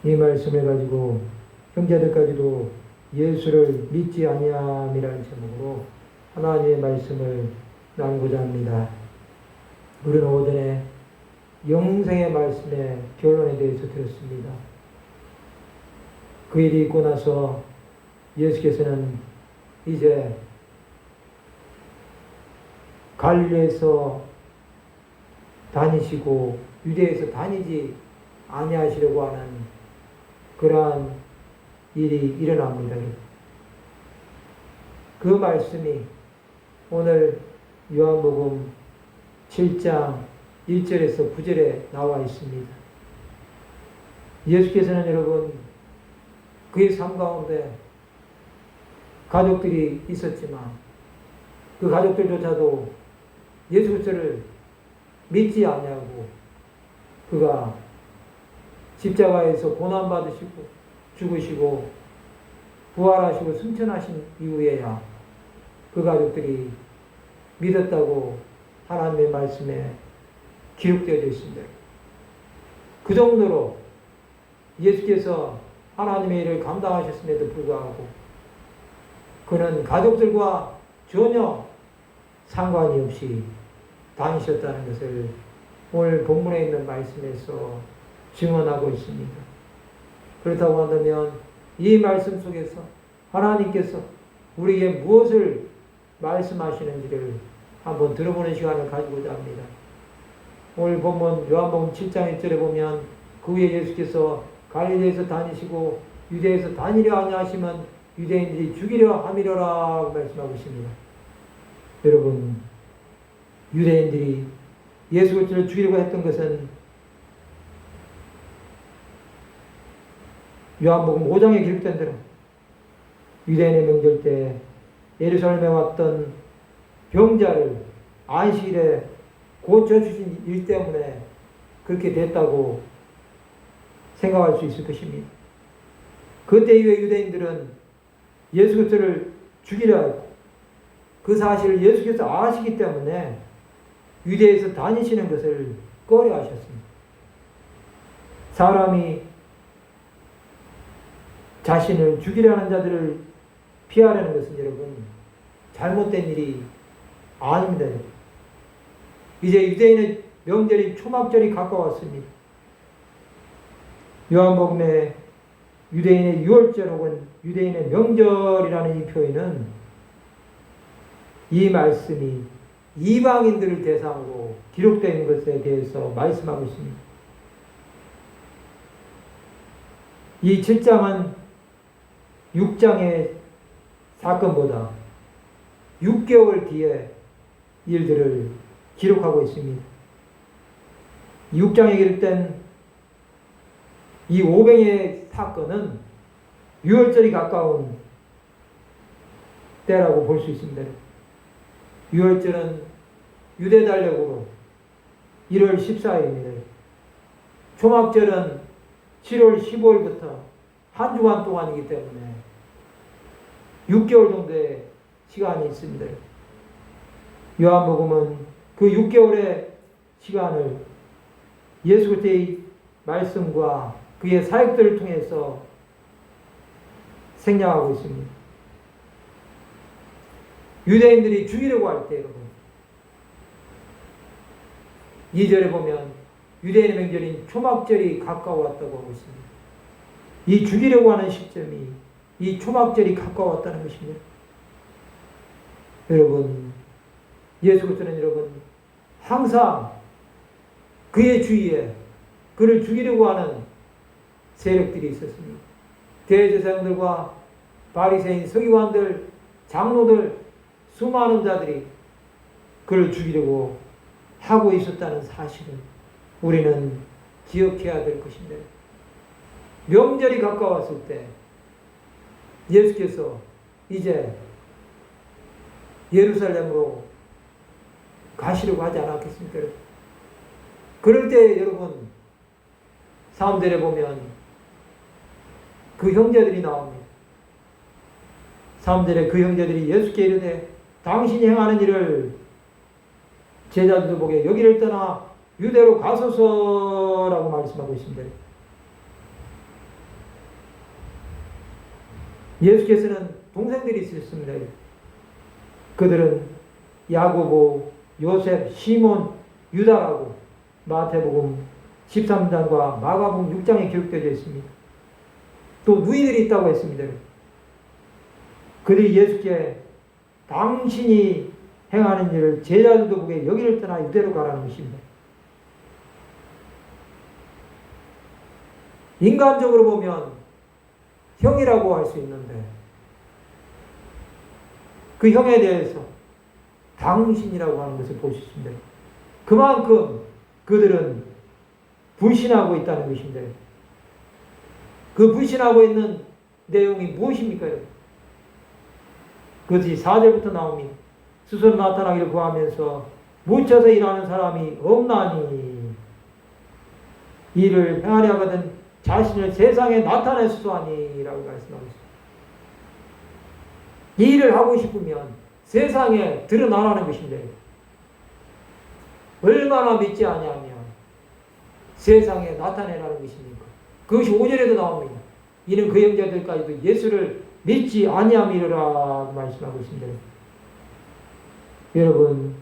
이 말씀을 가지고 형제들까지도 예수를 믿지 아니함이라는 제목으로 하나님의 말씀을 나누고자 합니다. 우리는 오전에 영생의 말씀의 결론에 대해서 들었습니다. 그 일이 있고 나서 예수께서는 이제 갈릴리에서 다니시고 유대에서 다니지 아니하시려고 하는 그러한 일이 일어납니다. 그 말씀이 오늘 요한복음 7장 1절에서 9절에 나와 있습니다. 예수께서는 여러분 그의 삶 가운데 가족들이 있었지만 그 가족들조차도 예수 그리스도를 믿지 않냐고 그가 십자가에서 고난받으시고 죽으시고 부활하시고 승천하신 이후에야 그 가족들이 믿었다고 하나님의 말씀에 기록되어 있습니다. 그 정도로 예수께서 하나님의 일을 감당하셨음에도 불구하고 그는 가족들과 전혀 상관이 없이 다니셨다는 것을 오늘 본문에 있는 말씀에서 증언하고 있습니다. 그렇다고 한다면 이 말씀 속에서 하나님께서 우리에게 무엇을 말씀하시는지를 한번 들어보는 시간을 가지고자 합니다. 오늘 본문 요한복음 7장 1절에 보면 그 후에 예수께서 갈릴리에서 다니시고 유대에서 다니려 아니하시면 유대인들이 죽이려 함이로라 말씀하고 있습니다. 여러분, 유대인들이 예수 그리스도를 죽이려고 했던 것은 요한복음 5장에 기록된 대로 유대인의 명절 때 예루살렘에 왔던 병자를 안식일에 고쳐주신 일 때문에 그렇게 됐다고 생각할 수 있을 것입니다. 그때 이후에 유대인들은 예수 그리스도를 죽이려 했고 그 사실을 예수께서 아시기 때문에 유대에서 다니시는 것을 꺼려 하셨습니다. 사람이 자신을 죽이려는 자들을 피하려는 것은 여러분 잘못된 일이 아닙니다. 이제 유대인의 명절인 초막절이 가까웠습니다. 요한복음의 유대인의 유월절 혹은 유대인의 명절이라는 이 표현은 이 말씀이 이방인들을 대상으로 기록된 것에 대해서 말씀하고 있습니다. 이 7장은 6장의 사건보다 6개월 뒤에 일들을 기록하고 있습니다. 6장에 기록된 이 오병의 사건은 유월절이 가까운 때라고 볼 수 있습니다. 유월절은 유대 달력으로 1월 14일입니다. 초막절은 7월 15일부터 한 주간 동안이기 때문에 6개월 정도의 시간이 있습니다. 요한복음은 그 6개월의 시간을 예수 그리스도의 말씀과 그의 사역들을 통해서 생략하고 있습니다. 유대인들이 죽이려고 할 때 여러분 2절에 보면 유대인의 명절인 초막절이 가까웠다고 하고 있습니다. 이 죽이려고 하는 시점이 이 초막절이 가까웠다는 것입니다. 여러분 예수 그리스도는 여러분 항상 그의 주위에 그를 죽이려고 하는 세력들이 있었습니다. 대제사장들과 바리새인 서기관들 장로들 수많은 자들이 그를 죽이려고 하고 있었다는 사실을 우리는 기억해야 될 것입니다. 명절이 가까웠을 때 예수께서 이제 예루살렘으로 가시려고 하지 않았겠습니까? 그럴 때 여러분 사람들에 보면 그 형제들이 나옵니다. 사람들의 그 형제들이 예수께 이르되 당신이 행하는 일을 제자들도 보게 여기를 떠나 유대로 가소서라고 말씀하고 있습니다. 예수께서는 동생들이 있으셨습니다. 그들은 야고보, 요셉, 시몬, 유다라고 마태복음 13장과 마가복음 6장에 기록되어 있습니다. 또 누이들이 있다고 했습니다. 그들이 예수께 당신이 행하는 일을 제자들도 보게 여기를 떠나 유대로 가라는 것입니다. 인간적으로 보면 형이라고 할 수 있는데 그 형에 대해서 당신이라고 하는 것을 볼 수 있습니다. 그만큼 그들은 불신하고 있다는 것인데 그 불신하고 있는 내용이 무엇입니까? 그것이 4절부터 나옵니다. 스스로 나타나기를 구하면서 묻혀서 일하는 사람이 없나니 이를 행하려 하거든 자신을 세상에 나타내소서 하니라고 말씀하고 있습니다. 이 일을 하고 싶으면 세상에 드러나라는 것인데 얼마나 믿지 아니하면 세상에 나타내라는 것입니까? 그것이 5절에도 나옵니다. 이는 그 형제들까지도 예수를 믿지 아니함이라 말씀하고 있습니다. 여러분,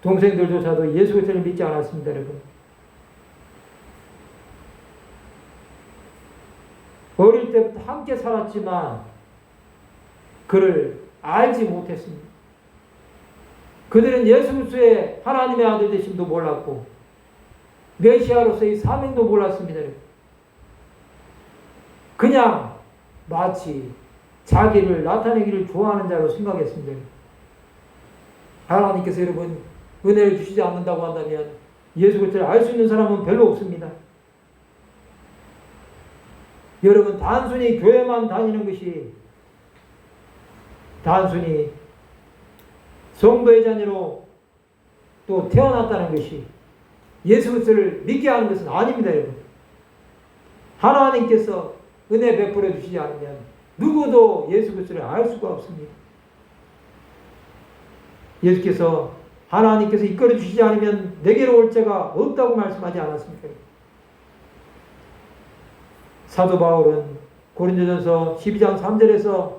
동생들조차도 예수 그리스도를 믿지 않았습니다. 여러분, 어릴 때부터 함께 살았지만 그를 알지 못했습니다. 그들은 예수 그리스도의 하나님의 아들 되심도 몰랐고 메시아로서의 사명도 몰랐습니다. 그냥 마치 자기를 나타내기를 좋아하는 자로 생각했습니다. 하나님께서 여러분 은혜를 주시지 않는다고 한다면 예수 그리스도를 알 수 있는 사람은 별로 없습니다. 여러분, 단순히 교회만 다니는 것이 단순히 성도의 자녀로 또 태어났다는 것이 예수 그리스도를 믿게 하는 것은 아닙니다. 여러분, 하나님께서 은혜 베풀어 주시지 않으면 누구도 예수 그리스도를 알 수가 없습니다. 예수께서 하나님께서 이끌어 주시지 않으면 내게로 올 자가 없다고 말씀하지 않았습니까? 사도 바울은 고린도전서 12장 3절에서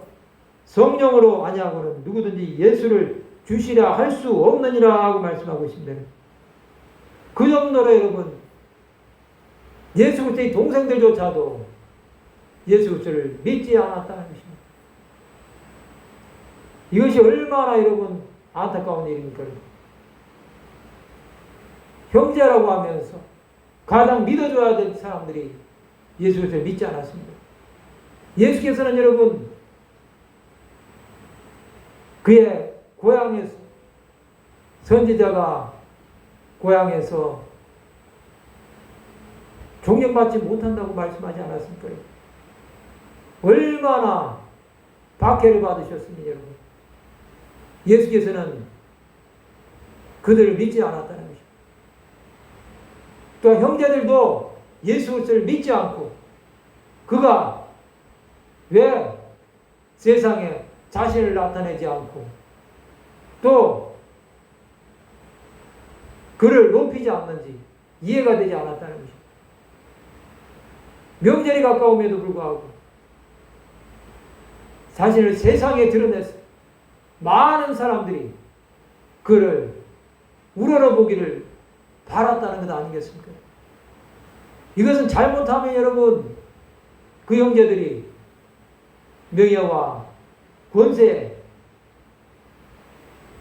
성령으로 아니하고는 누구든지 예수를 주시라 할 수 없느니라 하고 말씀하고 있습니다. 그 정도로 여러분 예수 그리스도의 동생들조차도 예수 그리스도를 믿지 않았다는 것입니다. 이것이 얼마나 여러분 안타까운 일입니까? 형제라고 하면서 가장 믿어줘야 될 사람들이 예수 그리스도를 믿지 않았습니다. 예수께서는 여러분 그의 고향에서 선지자가 고향에서 존경받지 못한다고 말씀하지 않았습니까? 얼마나 박해를 받으셨습니까, 여러분? 예수께서는 그들을 믿지 않았다는 것입니다. 또 형제들도 예수 그리스도를 믿지 않고 그가 왜 세상에 자신을 나타내지 않고 또 그를 높이지 않는지 이해가 되지 않았다는 것입니다. 명절이 가까움에도 불구하고 자신을 세상에 드러내서 많은 사람들이 그를 우러러보기를 바랐다는 것 아니겠습니까? 이것은 잘못하면 여러분 그 형제들이 명예와 권세에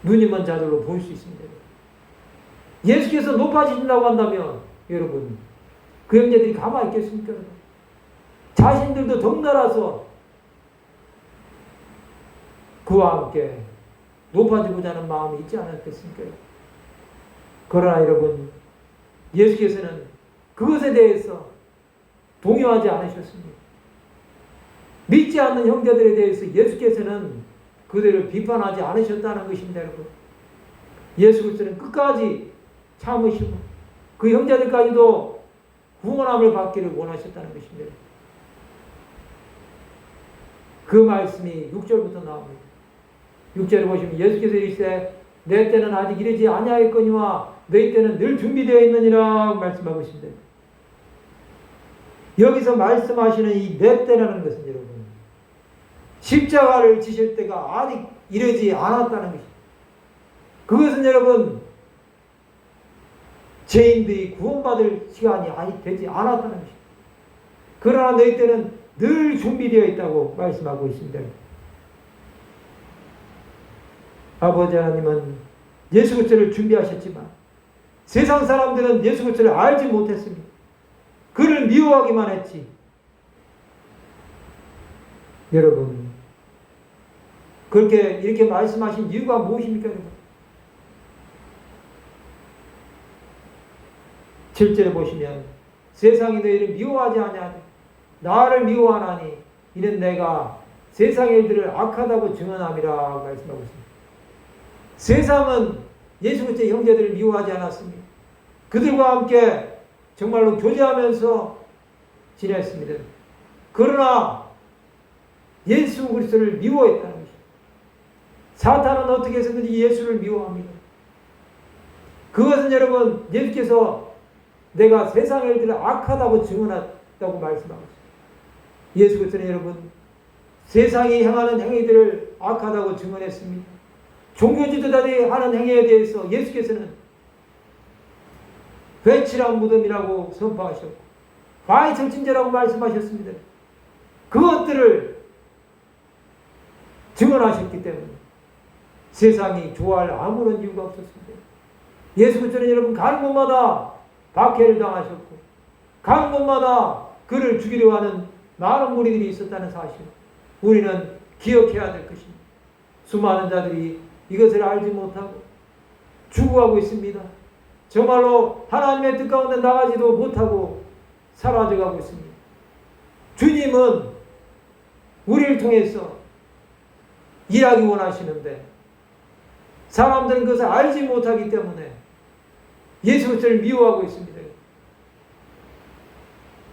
눈이 먼 자들로 보일 수 있습니다. 예수께서 높아지신다고 한다면 여러분 그 형제들이 가만히 있겠습니까? 자신들도 덩달아서 그와 함께 높아지고자 하는 마음이 있지 않았겠습니까? 그러나 여러분 예수께서는 그것에 대해서 동요하지 않으셨습니다. 믿지 않는 형제들에 대해서 예수께서는 그들을 비판하지 않으셨다는 것입니다. 여러분, 예수 그리스도는 끝까지 참으시고 그 형제들까지도 구원함을 받기를 원하셨다는 것입니다. 그 말씀이 6절부터 나옵니다. 6절을 보시면 예수께서 이르시되 내 때는 아직 이르지 아니하였거니와 너희 때는 늘 준비되어 있느니라 말씀하고 있습니다. 여기서 말씀하시는 이 내 때라는 것은 여러분 십자가를 지실 때가 아직 이르지 않았다는 것입니다. 그것은 여러분 죄인들이 구원받을 시간이 아직 되지 않았다는 것입니다. 그러나 너희 때는 늘 준비되어 있다고 말씀하고 있습니다. 아버지 하나님은 예수 그리스도를 준비하셨지만 세상 사람들은 예수 그리스도를 알지 못했습니다. 그를 미워하기만 했지. 여러분, 그렇게 이렇게 말씀하신 이유가 무엇입니까? 여러분? 7절에 보시면 세상이 너희를 미워하지 아니하되 나를 미워하나니 이는 내가 세상의 일들을 악하다고 증언함이라 말씀하고 있습니다. 세상은 예수 그리스도의 형제들을 미워하지 않았습니다. 그들과 함께 정말로 교제하면서 지냈습니다. 그러나 예수 그리스도를 미워했다는 것입니다. 사탄은 어떻게 해서든지 예수를 미워합니다. 그것은 여러분 예수께서 내가 세상의 일들을 악하다고 증언했다고 말씀하고 있습니다. 예수 그리스도는 여러분 세상이 행하는 행위들을 악하다고 증언했습니다. 종교 지도자들이 하는 행위에 대해서 예수께서는 회칠한 무덤이라고 선포하셨고 화이철진제라고 말씀하셨습니다. 그것들을 증언하셨기 때문에 세상이 좋아할 아무런 이유가 없었습니다. 예수 그리스도는 여러분 가는 곳마다 박해를 당하셨고 가는 곳마다 그를 죽이려 하는 많은 무리들이 있었다는 사실 우리는 기억해야 될 것입니다. 수많은 자들이 이것을 알지 못하고 죽어가고 있습니다. 정말로 하나님의 뜻 가운데 나가지도 못하고 사라져가고 있습니다. 주님은 우리를 통해서 일하기 원하시는데 사람들은 그것을 알지 못하기 때문에 예수 그리스도를 미워하고 있습니다.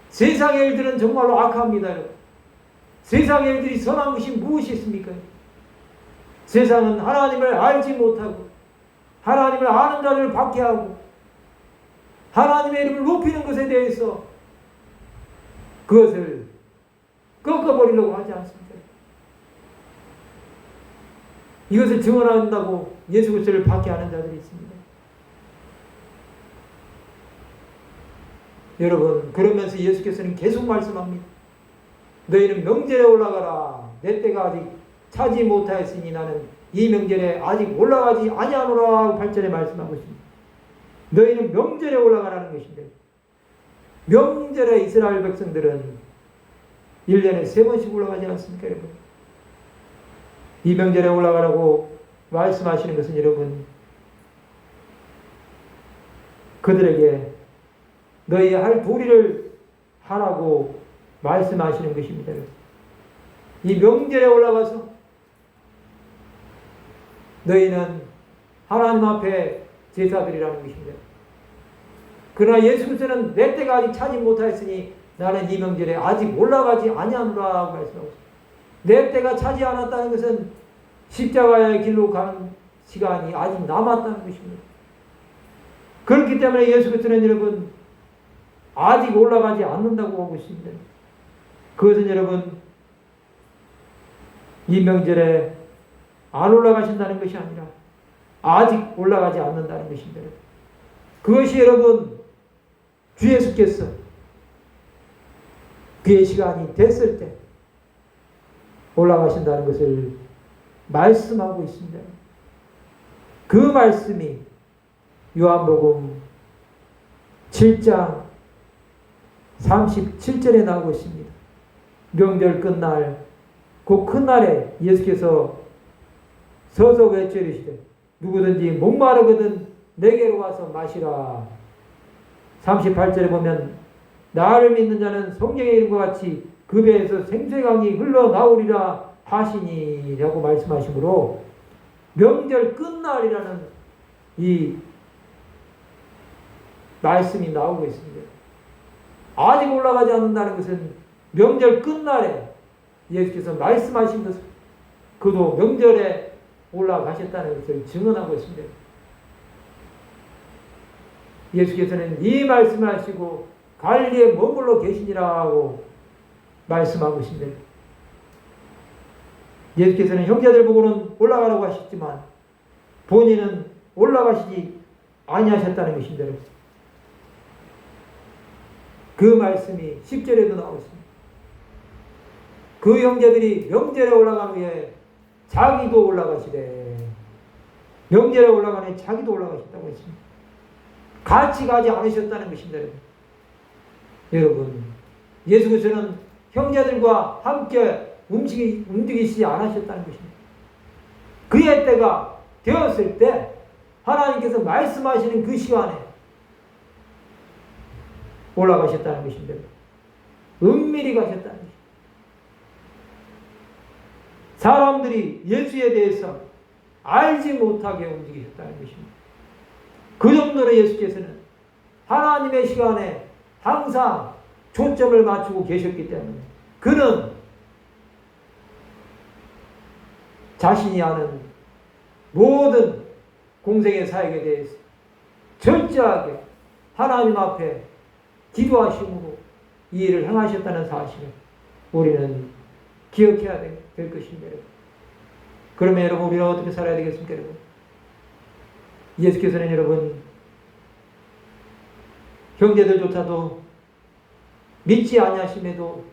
세상의 일들은 정말로 악합니다. 세상의 일들이 선한 것이 무엇이 있습니까? 세상은 하나님을 알지 못하고 하나님을 아는 자를 박해하고 하나님의 이름을 높이는 것에 대해서 그것을 꺾어버리려고 하지 않습니다. 이것을 증언한다고 예수 그리스도를 박해하는 자들이 있습니다. 여러분, 그러면서 예수께서는 계속 말씀합니다. 너희는 명절에 올라가라. 내 때가 아직 차지 못하였으니 나는 이 명절에 아직 올라가지 아니하노라. 8절에 말씀하고 있습니다. 너희는 명절에 올라가라는 것인데 명절에 이스라엘 백성들은 1년에 3번씩 올라가지 않습니까, 여러분? 이 명절에 올라가라고 말씀하시는 것은 여러분 그들에게 너희 할 도리를 하라고 말씀하시는 것입니다. 이 명절에 올라가서 너희는 하나님 앞에 제사드리라는 것입니다. 그러나 예수 그리스도는 내 때가 아직 차지 못하였으니 나는 이 명절에 아직 올라가지 아니하노라 말씀하고 있습니다. 내 때가 차지 않았다는 것은 십자가의 길로 가는 시간이 아직 남았다는 것입니다. 그렇기 때문에 예수 그리스도는 여러분 아직 올라가지 않는다고 하고 있습니다. 그것은 여러분 이 명절에 안 올라가신다는 것이 아니라 아직 올라가지 않는다는 것입니다. 그것이 여러분 주 예수께서 그의 시간이 됐을 때 올라가신다는 것을 말씀하고 있습니다. 그 말씀이 요한복음 7장 37절에 나오고 있습니다. 명절 끝날 그 큰 날에 예수께서 서서 외쳐 이르시되 누구든지 목마르거든 내게로 와서 마시라. 38절에 보면 나를 믿는 자는 성경의 이름과 같이 그 배에서 생수강이 흘러나오리라 하시니 라고 말씀하시므로 명절 끝날이라는 이 말씀이 나오고 있습니다. 아직 올라가지 않는다는 것은 명절 끝날에 예수께서 말씀하신 것을 그도 명절에 올라가셨다는 것을 증언하고 있습니다. 예수께서는 이 말씀을 하시고 갈릴리에 머물러 계시니라 하고 말씀하고 있습니다. 예수께서는 형제들 보고는 올라가라고 하셨지만 본인은 올라가시지 아니하셨다는 것입니다. 그 말씀이 10절에도 나오고 있습니다. 그 형제들이 명절에 올라간 후에 자기도 올라가시되, 명절에 올라간 후에 자기도 올라가셨다고 했습니다. 같이 가지 않으셨다는 것입니다. 여러분, 예수께서는 형제들과 함께 움직이시지 않으셨다는 것입니다. 그의 때가 되었을 때 하나님께서 말씀하시는 그 시간에 올라가셨다는 것입니다. 은밀히 가셨다는 것입니다. 사람들이 예수에 대해서 알지 못하게 움직이셨다는 것입니다. 그 정도로 예수께서는 하나님의 시간에 항상 초점을 맞추고 계셨기 때문에 그는 자신이 하는 모든 공생의 사역에 대해서 철저하게 하나님 앞에 기도하심으로 이 일을 행하셨다는 사실을 우리는 기억해야 될 것입니다. 그러면 여러분, 우리는 어떻게 살아야 되겠습니까? 여러분, 예수께서는 여러분 형제들조차도 믿지 아니하심에도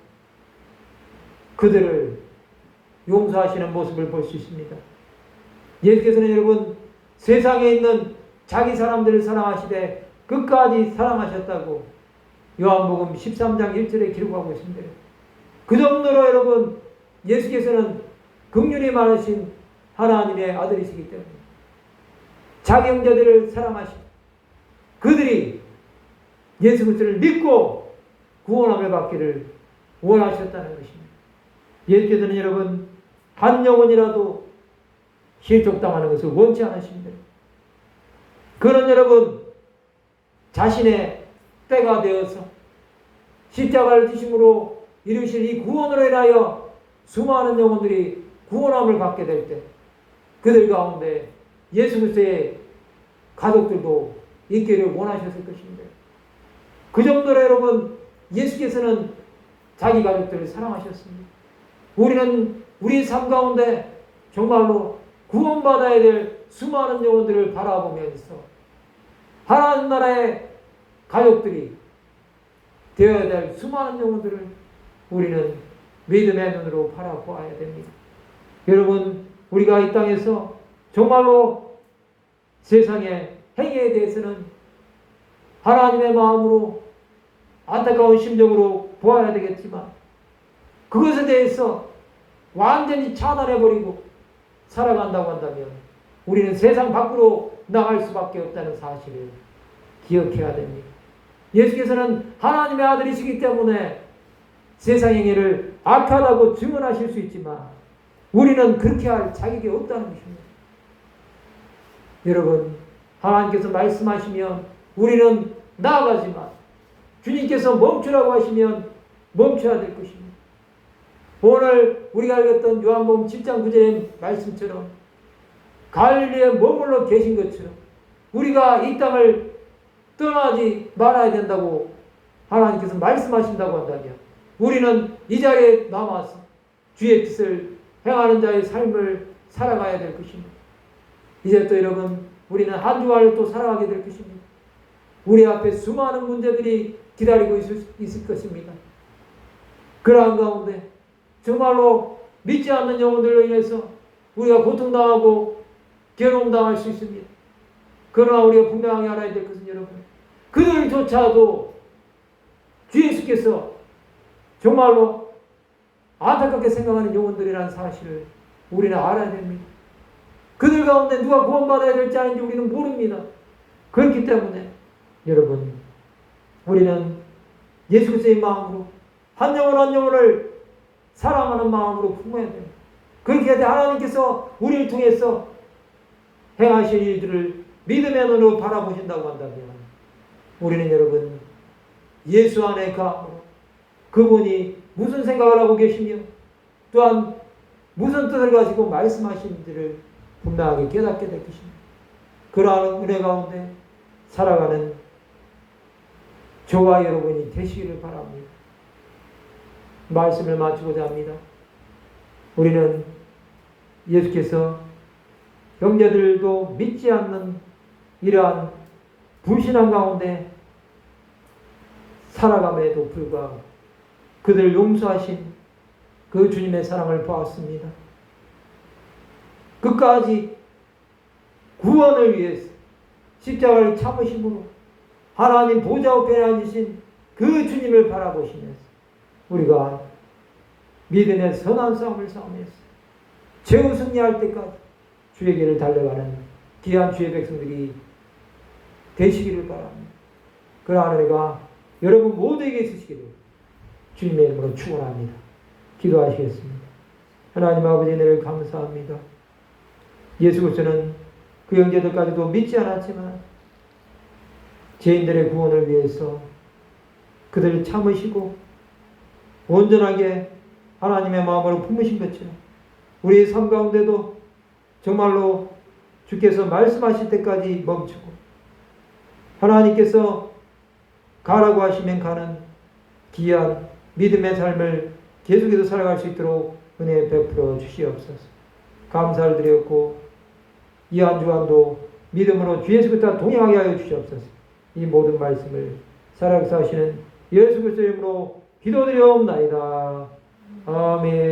그들을 용서하시는 모습을 볼 수 있습니다. 예수께서는 여러분 세상에 있는 자기 사람들을 사랑하시되 끝까지 사랑하셨다고 요한복음 13장 1절에 기록하고 있습니다. 그 정도로 여러분 예수께서는 긍휼이 많으신 하나님의 아들이시기 때문에 자기 형제들을 사랑하시고 그들이 예수 그리스도를 믿고 구원함을 받기를 원하셨다는 것입니다. 예수께서는 여러분 한 영혼이라도 실족당하는 것을 원치 않으십니다. 그는 여러분 자신의 때가 되어서 십자가를 지심으로 이루실 이 구원으로 인하여 수많은 영혼들이 구원함을 받게 될 때 그들 가운데 예수 그리스도의 가족들도 있기를 원하셨을 것입니다. 그 정도로 여러분 예수께서는 자기 가족들을 사랑하셨습니다. 우리는 우리 삶 가운데 정말로 구원받아야 될 수많은 영혼들을 바라보면서 하나님 나라의 가족들이 되어야 될 수많은 영혼들을 우리는 믿음의 눈으로 바라보아야 됩니다. 여러분, 우리가 이 땅에서 정말로 세상의 행위에 대해서는 하나님의 마음으로 안타까운 심정으로 보아야 되겠지만 그것에 대해서 완전히 차단해버리고 살아간다고 한다면 우리는 세상 밖으로 나갈 수밖에 없다는 사실을 기억해야 됩니다. 예수께서는 하나님의 아들이시기 때문에 세상 행위를 악하다고 증언하실 수 있지만 우리는 그렇게 할 자격이 없다는 것입니다. 여러분, 하나님께서 말씀하시면 우리는 나아가지만 주님께서 멈추라고 하시면 멈춰야 될 것입니다. 오늘 우리가 읽었던 요한복음 7장 9절의 말씀처럼 갈릴리에 머물러 계신 것처럼 우리가 이 땅을 떠나지 말아야 된다고 하나님께서 말씀하신다고 한다면 우리는 이 자리에 남아서 주의 뜻을 행하는 자의 삶을 살아가야 될 것입니다. 이제 또 여러분 우리는 한 주간을 또 살아가게 될 것입니다. 우리 앞에 수많은 문제들이 기다리고 있을 것입니다. 그러한 가운데 정말로 믿지 않는 영혼들로 인해서 우리가 고통당하고 괴로움당할 수 있습니다. 그러나 우리가 분명하게 알아야 될 것은 여러분 그들조차도 주 예수께서 정말로 안타깝게 생각하는 영혼들이라는 사실을 우리는 알아야 됩니다. 그들 가운데 누가 구원받아야 될지 아닌지 우리는 모릅니다. 그렇기 때문에 여러분 우리는 예수 그리스도의 마음으로 한 영혼 한 영혼을 사랑하는 마음으로 품어야 됩니다. 그렇게 할 때 하나님께서 우리를 통해서 행하실 일들을 믿음의 눈으로 바라보신다고 한다면 우리는 여러분 예수 안에 감으로 그분이 무슨 생각을 하고 계시며 또한 무슨 뜻을 가지고 말씀하시는지를 분명하게 깨닫게 될 것입니다. 그러한 은혜 가운데 살아가는 저와 여러분이 되시기를 바랍니다. 말씀을 마치고자 합니다. 우리는 예수께서 형제들도 믿지 않는 이러한 불신앙 가운데 살아감에도 불구하고 그들을 용서하신 그 주님의 사랑을 보았습니다. 끝까지 구원을 위해서 십자가를 참으심으로 하나님 보좌 우편에 앉으신 그 주님을 바라보시면서 우리가 믿음의 선한 싸움을 싸우면서 최후 승리할 때까지 주의 길을 달려가는 귀한 주의 백성들이 되시기를 바랍니다. 그러한 은혜가 여러분 모두에게 있으시기를 주님의 이름으로 축원합니다. 기도하시겠습니다. 하나님 아버지 은혜를 감사합니다. 예수 그리스도는 그 형제들까지도 믿지 않았지만 죄인들의 구원을 위해서 그들을 참으시고 온전하게 하나님의 마음으로 품으신 것처럼 우리의 삶 가운데도 정말로 주께서 말씀하실 때까지 멈추고 하나님께서 가라고 하시면 가는 귀한 믿음의 삶을 계속해서 살아갈 수 있도록 은혜 베풀어 주시옵소서. 감사를 드렸고 이 한 주간도 믿음으로 주 예수 그리스도와 동행하게 하여 주시옵소서. 이 모든 말씀을 살아가시는 예수 그리스도의 이름으로 기도드리옵나이다. 아멘.